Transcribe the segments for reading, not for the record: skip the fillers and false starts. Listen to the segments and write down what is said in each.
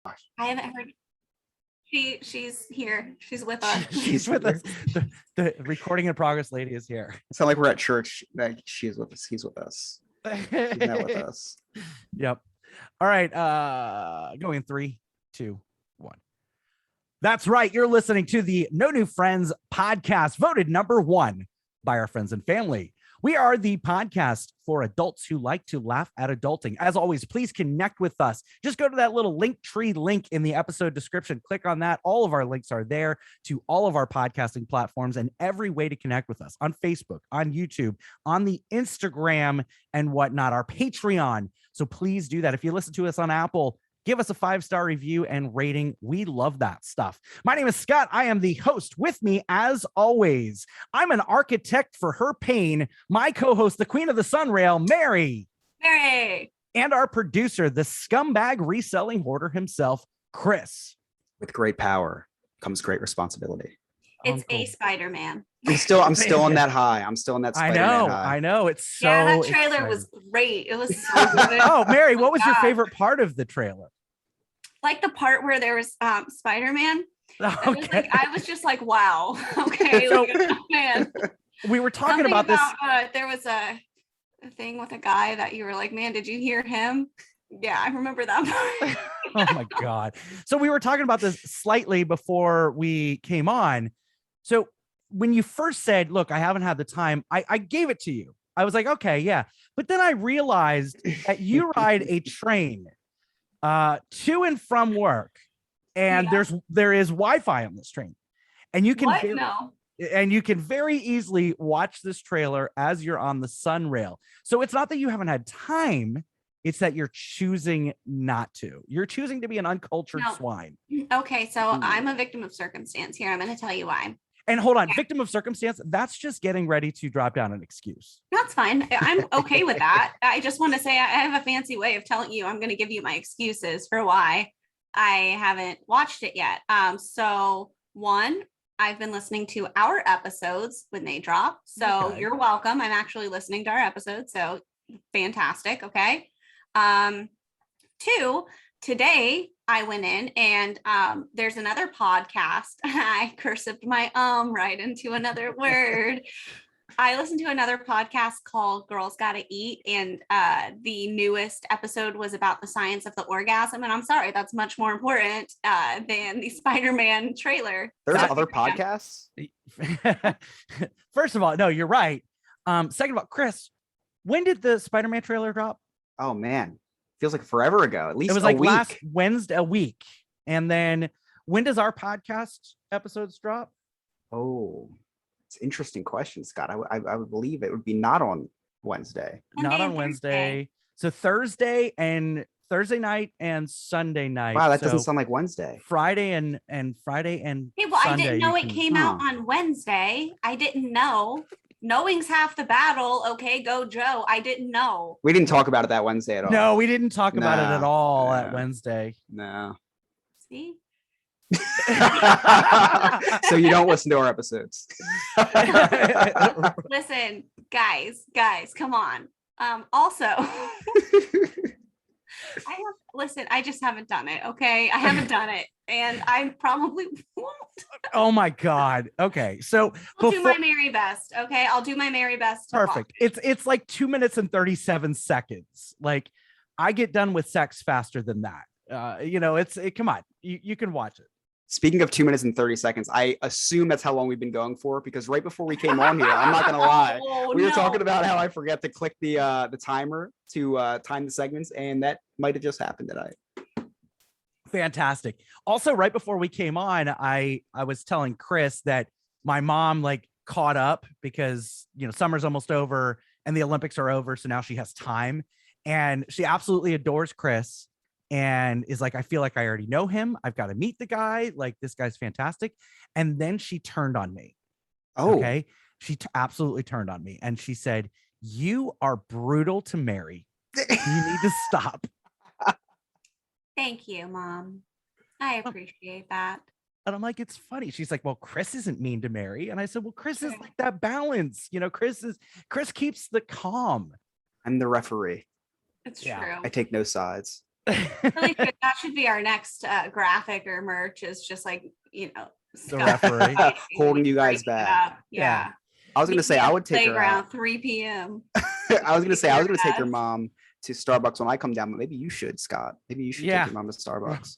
I haven't heard. She's here. She's with us. She's with us. The recording in progress lady is here. It's not like we're at church. Like she is with us. He's with us. He's not with us. Yep. All right. Going 3, 2, 1. That's right. You're listening to the No New Friends podcast, voted number 1 by our friends and family. We are the podcast for adults who like to laugh at adulting. As always, please connect with us. Just go to that little Linktree link in the episode description. Click on that. All of our links are there to all of our podcasting platforms and every way to connect with us on Facebook, on YouTube, on the Instagram and whatnot, our Patreon. So please do that. If you listen to us on Apple, give us a 5-star review and rating. We love that stuff. My name is Scott. I am the host. With me, as always, I'm an architect for her pain. My co-host, the queen of the sunrail, Mary. Mary. And our producer, the scumbag reselling hoarder himself, Chris. With great power comes great responsibility. It's a Spider-Man. I'm still on that high. I'm still on that Spider-Man high. I know. It's so that trailer was great. It was so good. Oh, Mary, what was your favorite part of the trailer? Like the part where there was Spider-Man. Okay. I was just like, wow. Okay. So, man. We were talking about this. There was a thing with a guy that you were like, man, did you hear him? Yeah, I remember that part. Oh my God. So we were talking about this slightly before we came on. So when you first said, look, I haven't had the time, I gave it to you. I was like, okay, yeah. But then I realized that you ride a train to and from work, and there is Wi-Fi on this train, and you can and you can very easily watch this trailer as you're on the Sunrail. So it's not that you haven't had time, it's that you're choosing not to. You're choosing to be an uncultured swine. Okay, so I'm a victim of circumstance here. I'm going to tell you why. And hold on, victim of circumstance, that's just getting ready to drop down an excuse. That's fine. I'm okay with that. I just want to say I have a fancy way of telling you I'm going to give you my excuses for why I haven't watched it yet. So one, I've been listening to our episodes when they drop. So You're welcome. I'm actually listening to our episodes. So fantastic. Okay. 2, today I went in and there's another podcast. I cursed my right into another word. I listened to another podcast called Girls Gotta Eat, and the newest episode was about the science of the orgasm. And I'm sorry, that's much more important than the Spider-Man trailer. There's other podcasts? First of all, no, you're right. Second of all, Chris, when did the Spider-Man trailer drop? Oh, man. Feels like forever ago. At least it was like last Wednesday, a week. And then when does our podcast episodes drop? Oh, it's an interesting question, Scott. I would believe it would be not on Wednesday. Not on Wednesday. So Thursday night and Sunday night. Wow, that doesn't sound like Wednesday. Friday and Friday and hey, well, Sunday, I didn't know it came out on Wednesday. I didn't know. Knowing's half the battle. Okay, go Joe. I didn't know. We didn't talk about it that Wednesday at all. No, we didn't talk about it at all at Wednesday. No. See? So you don't listen to our episodes. Listen, guys, come on. Also, I just haven't done it. Okay. I haven't done it. And I probably won't. Oh my God. Okay. So I'll do my Mary best. Okay. I'll do my Mary best. Perfect. It's like 2 minutes and 37 seconds. Like I get done with sex faster than that. Come on, you can watch it. Speaking of 2 minutes and 30 seconds, I assume that's how long we've been going for, because right before we came on here, I'm not going to lie, we were talking about how I forget to click the timer to time the segments, and that might have just happened tonight. Fantastic. Also, right before we came on, I was telling Chris that my mom caught up because summer's almost over and the Olympics are over, so now she has time, and she absolutely adores Chris. And is like, I feel like I already know him. I've got to meet the guy. Like, this guy's fantastic. And then she turned on me. Oh, okay. She absolutely turned on me. And she said, you are brutal to marry. You need to stop. Thank you, Mom. I appreciate that. And I'm like, it's funny. She's like, well, Chris isn't mean to Mary. And I said, well, Chris is like that balance. Chris keeps the calm. I'm the referee. It's true. I take no sides. Really good. That should be our next graphic or merch. Is just like The Scott referee. Holding you guys breaking it back. up. Yeah. I was gonna say I would take her Playground out. 3 p.m. I was gonna say I was gonna take your Yes. mom to Starbucks when I come down, but maybe you should, Scott. Maybe you should Yeah. take your mom to Starbucks.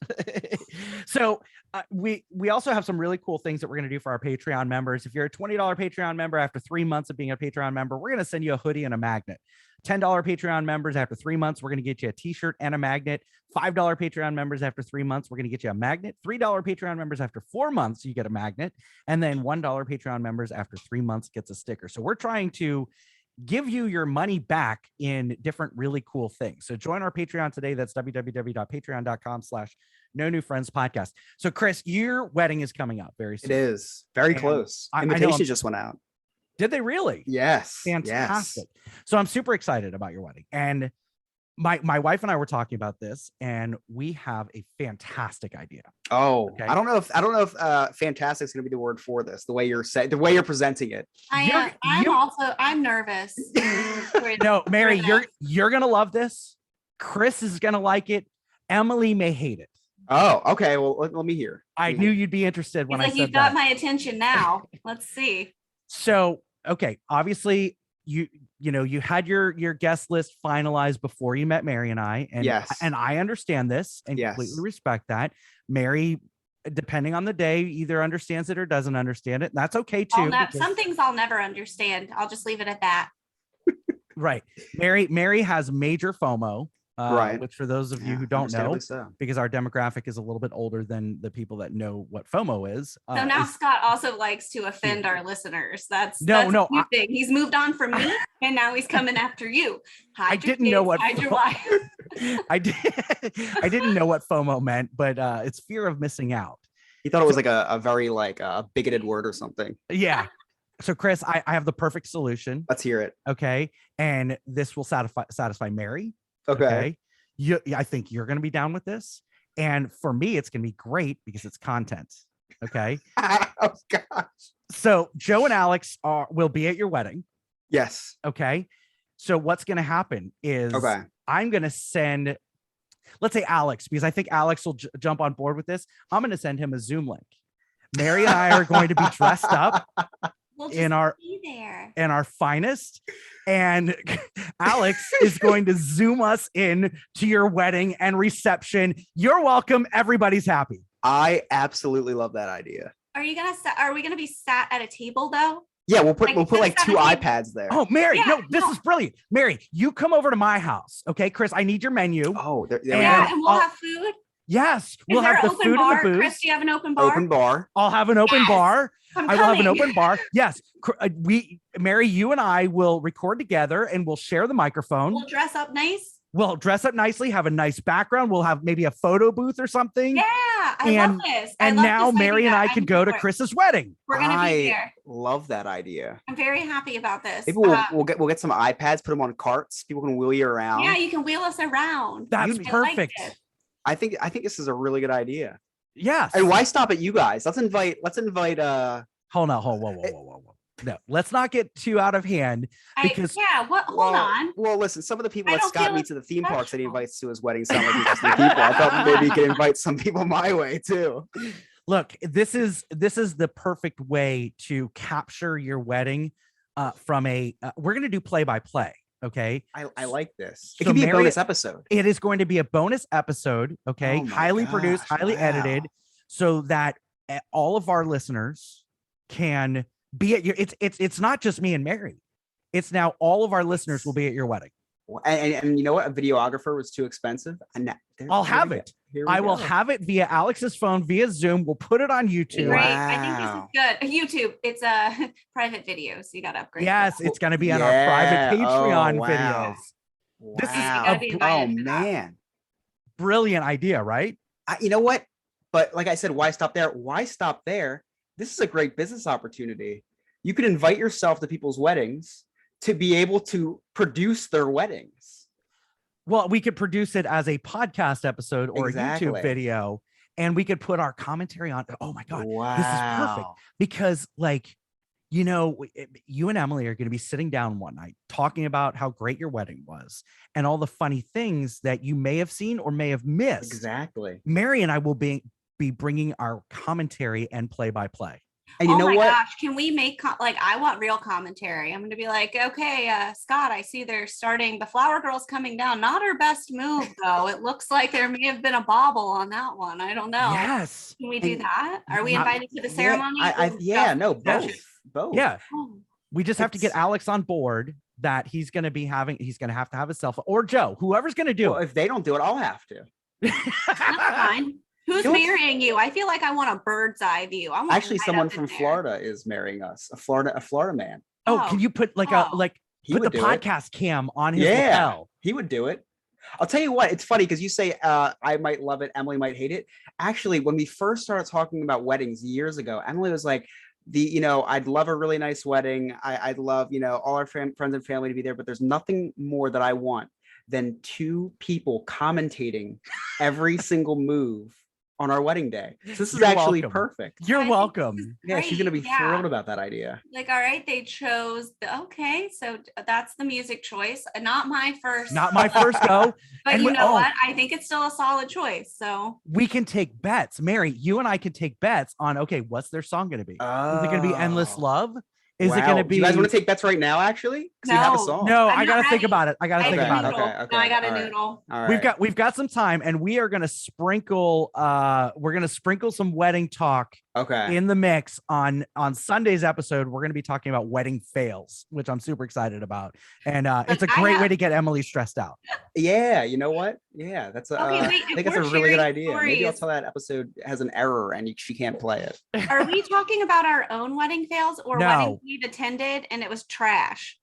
So we also have some really cool things that we're going to do for our Patreon members. If you're a $20 Patreon member, after 3 months of being a Patreon member, we're going to send you a hoodie and a magnet. $10 Patreon members, after 3 months, we're going to get you a t-shirt and a magnet. $5 Patreon members, after 3 months, we're going to get you a magnet. $3 Patreon members, after 4 months, you get a magnet. And then $1 Patreon members, after 3 months, gets a sticker. So we're trying to give you your money back in different really cool things. So join our Patreon today. That's www.patreon.com/no new friends podcast. So Chris, your wedding is coming up very It soon. is very And close. I know Invitations I'm- just went out. Did they really? Yes. Fantastic. So I'm super excited about your wedding. And my wife and I were talking about this, and we have a fantastic idea. Oh, Okay. I don't know if fantastic is going to be the word for this. The way you're presenting it. I'm nervous. No, Mary, For you're gonna love this. Chris is gonna like it. Emily may hate it. Oh, okay. Well, let me hear. I Let me knew hear. you'd be interested when He's I like, said you've got that. my attention now. Let's see. So, okay, obviously you had your guest list finalized before you met Mary and I, and Yes. and I understand this and Yes. completely respect that. Mary, depending on the day, either understands it or doesn't understand it. And that's okay too. because- Some things I'll never understand. I'll just leave it at that. right. Mary has major FOMO, Right. which for those of you Yeah, who don't know, understandably so. because our demographic is a little bit older than the people that know what FOMO is. So now is- Scott also likes to offend our listeners. That's No, a new I- thing. He's moved on from me, and now he's coming after you. I Hide your didn't know kids, what hide your fo- wife. I did. I didn't know what FOMO meant, but it's fear of missing out. He thought it was like a very like a bigoted word or something. Yeah. So Chris, I have the perfect solution. Let's hear it. Okay, and this will satisfy Mary. Okay. I think you're going to be down with this, and for me, it's going to be great because it's content. Okay. Oh gosh. So Joe and Alex will be at your wedding. Yes. Okay. So what's going to happen is Okay. I'm going to send, let's say Alex, because I think Alex will jump on board with this. I'm going to send him a Zoom link. Mary and I are going to be dressed up We'll just in our be there. finest, and Alex is going to Zoom us in to your wedding and reception. You're welcome. Everybody's happy. I absolutely love that idea. Are we gonna be sat at a table though? Yeah, we'll Like, put like just 2 have a- iPads there. Oh, Mary, Yeah, no, this no. is brilliant. Mary, you come over to my house. Okay, Chris, I need your menu. Oh, there we Yeah, go. and we'll I'll- have food. Yes, Is we'll there have an the open food bar? and the booze. Chris, do you have an open bar? Open bar. I'll have an open Yes. bar. I'm I will have an coming. open bar. Yes. Mary, you and I will record together and we'll share the microphone. We'll dress up nice. We'll dress up nicely, have a nice background. We'll have maybe a photo booth or something. Yeah, I And- love this. I And love now this Mary and idea. I can go to for it. Chris's wedding. We're gonna I be there. love that idea. I'm very happy about this. Maybe we'll get some iPads, put them on carts. People can wheel you around. Yeah, you can wheel us around. That's You'd- I like perfect. it. I think this is a really good idea. Yes. And why stop at you guys? Let's invite Hold on. Whoa. No, let's not get too out of hand. Because- Hold on. Well, listen, some of the people I that don't Scott feel meets at the theme parks that he special. invites to his wedding sound like interesting people. I thought maybe he could invite some people my way too. Look, this is the perfect way to capture your wedding from we're going to do play by play. Okay. I like this. It So could be a Mary- bonus episode. It is going to be a bonus episode. Okay. Oh my Highly produced, gosh, highly wow. edited, so that all of our listeners can be at your, it's not just me and Mary. It's now all of our listeners will be at your wedding. And you know what? A videographer was too expensive. And I'll have it. I will have it via Alex's phone, via Zoom. We'll put it on YouTube. Great. Wow. I think this is good. YouTube. It's a private video, so you got to upgrade. Yes, that. it's going to be on Yeah. our private Patreon Oh, wow. videos. This is Wow. gotta be Oh invited for that. man. Brilliant idea, right? You know what? But like I said, why stop there? Why stop there? This is a great business opportunity. You could invite yourself to people's weddings to be able to produce their weddings. Well, we could produce it as a podcast episode or a Exactly. YouTube video, and we could put our commentary on. Oh my God, Wow. this is perfect. Because like you and Emily are going to be sitting down one night talking about how great your wedding was and all the funny things that you may have seen or may have missed. Exactly. Mary and I will be bringing our commentary and play-by-play. And you know my what? gosh, can we make I want real commentary. I'm going to be like, okay, Scott, I see they're starting. The flower girl's coming down. Not her best move, though. It looks like there may have been a bobble on that one. I don't know. Yes. Can we do And that? Are we not- invited to the ceremony? No, both. Yeah. Oh, We just have to get It's- Alex on board that he's going to have to have a cell phone, or Joe, whoever's going to do Well, it. if they don't do it, I'll have to. that's fine. Who's You know what's- marrying you? I feel like I want a bird's eye view. I want Actually, right someone up in from there. Florida is marrying us. A Florida man. Oh, can you put Oh. He put the would do it. podcast cam on his Yeah. lapel? He would do it. I'll tell you what, it's funny because you say I might love it, Emily might hate it. Actually, when we first started talking about weddings years ago, Emily was like, I'd love a really nice wedding. I'd love, all our friends and family to be there, but there's nothing more that I want than two people commentating every single move on our wedding day. So this is You're actually welcome. perfect. You're I think welcome. this is Yeah, she's gonna be great. Yeah. thrilled about that idea. Like, all right, they chose so that's the music choice. Not my first. Not my first go. but and you we- know oh. what? I think it's still a solid choice. So We can take bets. Mary, you and I can take bets on, okay, what's their song going to be? Is it going to be Endless Oh. Love? Is it Wow. going to be? Do you guys want to take bets right now, actually? Because we have a No. song. No, I'm I got to not think ready. about it. I got to I think got a about it. noodle. Okay, No, I got a all right. noodle. All We've got some time, and we are going to sprinkle some wedding talk okay. in the mix on Sunday's episode. We're going to be talking about wedding fails, which I'm super excited about, and it's a I great have- way to get Emily stressed out. Yeah, you know what? Yeah, that's a. Okay, wait, I if think that's a we're really good sharing idea. Maybe I'll stories- tell that episode has an error and she can't play it. Are we talking about our own wedding fails or No. weddings we've attended and it was trash?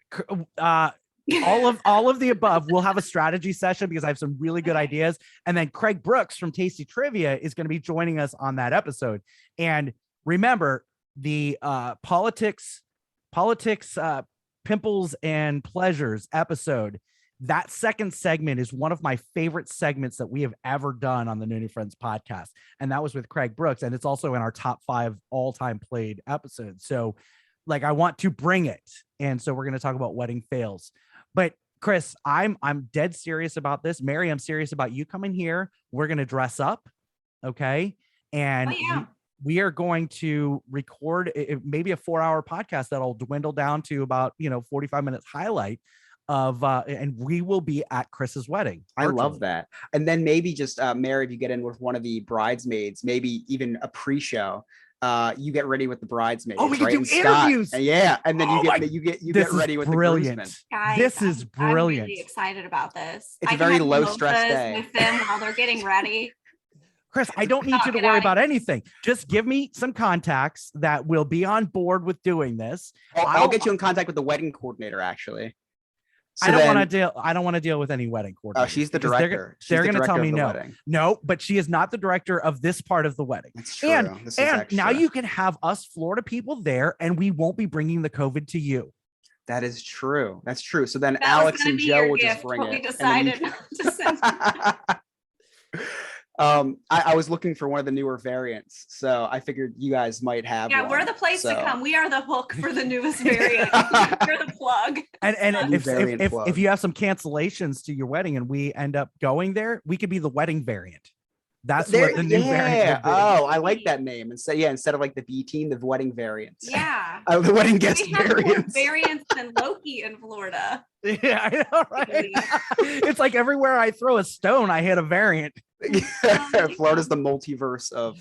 All of the above. We'll have a strategy session because I have some really good Okay. ideas, and then Craig Brooks from Tasty Trivia is going to be joining us on that episode. And remember, the politics, pimples and pleasures episode. That second segment is one of my favorite segments that we have ever done on the No New Friends podcast, and that was with Craig Brooks, and it's also in our top 5 all-time played episodes. So, I want to bring it, and so we're going to talk about wedding fails. But Chris, I'm dead serious about this. Mary, I'm serious about you coming here. We're going to dress up, okay? And Oh, yeah. we are going to record maybe a 4-hour podcast that'll dwindle down to about 45 minutes highlight of and we will be at Chris's wedding. I love virtually. that. And then maybe just Mary, if you get in with one of the bridesmaids, maybe even a pre-show. You get ready with the bridesmaids. Oh, we can right? do And Scott- interviews. yeah, and then Oh you my- get This is ready with brilliant. the groomsmen. Guys, This is I'm brilliant. really excited about this. It's a I can very have low-stress mimosas day. with them while they're getting ready. Chris, I don't need Knock you to it worry out. about anything. Just give me some contacts that will be on board with doing this. I'll get you in contact with the wedding coordinator, actually. I don't want to deal with any wedding coordinator. Oh, she's the because they're director. She's they're the gonna tell director me of the no. wedding. No, but she is not the director of this part of the wedding. That's true. And This is and now extra. you can have us Florida people there, and we won't be bringing the COVID to you. That is true. That's true. So then That was Alex gonna and be Joe your will just gift, bring but it. we and then you decided not to send. I was looking for one of the newer variants, so I figured you guys might have. Yeah, we're one, the place to so- come. We are the hook for the newest variant. We're the plug. And New if, variant if, plug. if you have some cancellations to your wedding and we end up going there, we could be the wedding variant. That's what the new variant would be. Oh, I like that name. Instead of like the B team, the wedding variants. Yeah. The wedding guest We have more variants. variants than Loki in Florida. Yeah, I know, right? It's like everywhere I throw a stone, I hit a variant. Florida's the multiverse of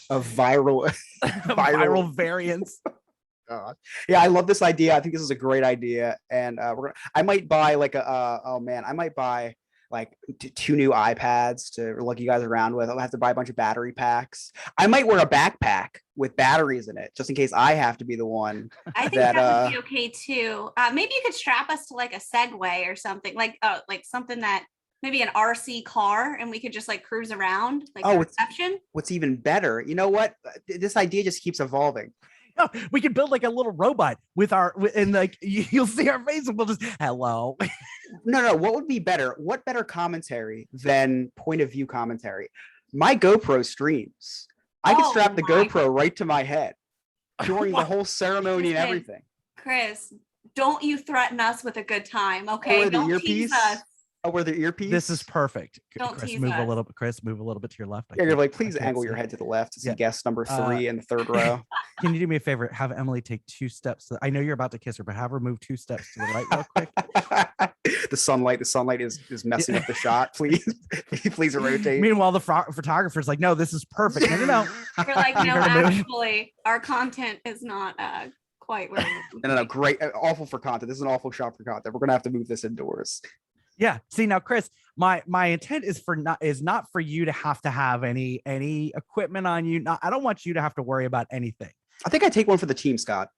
viral. Viral variants. God. Yeah, I love this idea. I think this is a great idea, and I might buy like I might buy like 2 new iPads to lug you guys around with. I'll have to buy a bunch of battery packs. I might wear a backpack with batteries in it, just in case I have to be the one. I think That, that would be okay too. Maybe you could strap us to like a Segway or something, like something that maybe an RC car, and we could just like cruise around like Oh, the it's- reception. What's even better, you know what? This idea just keeps evolving. No, we could build like a little robot with and like you'll see our face and we'll just hello. No. What would be better? What better commentary than point of view commentary? My GoPro streams. I could Oh strap the my GoPro right to my head. during the whole ceremony and Listen, everything. Chris, don't you threaten us with a good time, okay? Or the Don't earpiece. tease us. Oh, where the earpiece. This is perfect. Don't Chris, tease move a us. little bit. Chris, move a little bit to your left. Yeah, you're like, I please can't angle see. your head to the left to see Yeah. guest number 3 in the third row. Can you do me a favor? Have Emily take 2 steps. I know you're about to kiss her, but have her move 2 steps to the right real quick. The sunlight is messing up the shot. Please, please rotate. Meanwhile, the photographer's like, no, this is perfect. No. We're like, You no, gotta move. actually, our content is not quite where No, great, awful for content. This is an awful shot for content. We're gonna have to move this indoors. Yeah. See now, Chris, my intent is not for you to have any equipment on you. I don't want you to have to worry about anything. I think I take one for the team, Scott.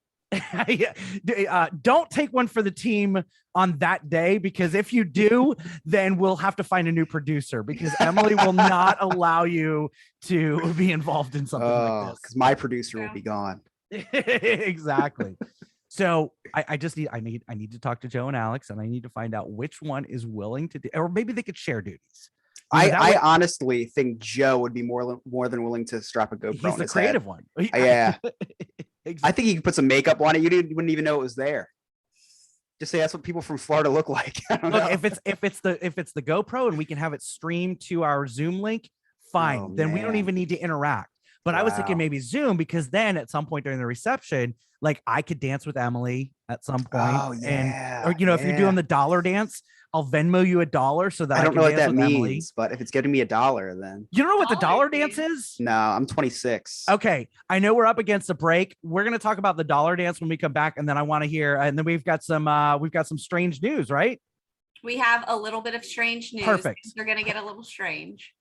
Yeah. Don't take one for the team on that day, because if you do, then we'll have to find a new producer, because Emily will not allow you to be involved in something like Because my producer will be gone. this. Exactly. So I need to talk to Joe and Alex, and I need to find out which one is willing to do, or maybe they could share duties. I honestly think Joe would be more than willing to strap a GoPro. He's on the his creative head. one. Yeah. Exactly. I think he could put some makeup on it. You wouldn't even know it was there. Just say that's what people from Florida look like. I don't Look, know. if it's the GoPro and we can have it streamed to our Zoom link, fine. Oh, Then we don't man. even need to interact. But I was thinking Wow. maybe Zoom, because then at some point during the reception, like I could dance with Emily at some point. Oh, yeah, or if you're doing the dollar dance, I'll Venmo you $1 so that I don't know can what dance that with means, Emily. but if it's getting me $1, then You don't know what the Dollar dollar dance dance? is? no, I'm 26. Okay, I know we're up against a break. We're gonna talk about the dollar dance when we come back, and then I want to hear. And then we've got some strange news, right? we have a little bit of strange news. Perfect. They're gonna get a little strange.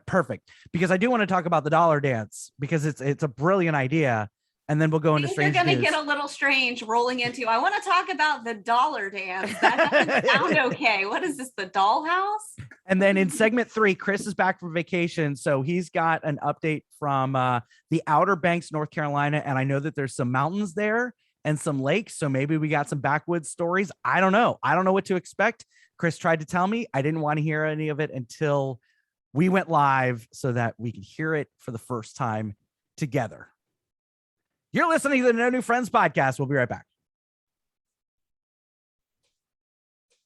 Perfect, because I do want to talk about the dollar dance, because it's a brilliant idea, and then we'll go into Things are strange gonna news. get a little strange rolling into. I want to talk about the dollar dance. That doesn't sound okay. What is this? The dollhouse? And then in segment 3, Chris is back from vacation, so he's got an update from the Outer Banks, North Carolina, and I know that there's some mountains there and some lakes, so maybe we got some backwoods stories. I don't know what to expect. Chris tried to tell me. I didn't want to hear any of it until we went live so that we could hear it for the first time together. You're listening to the No New Friends podcast. We'll be right back.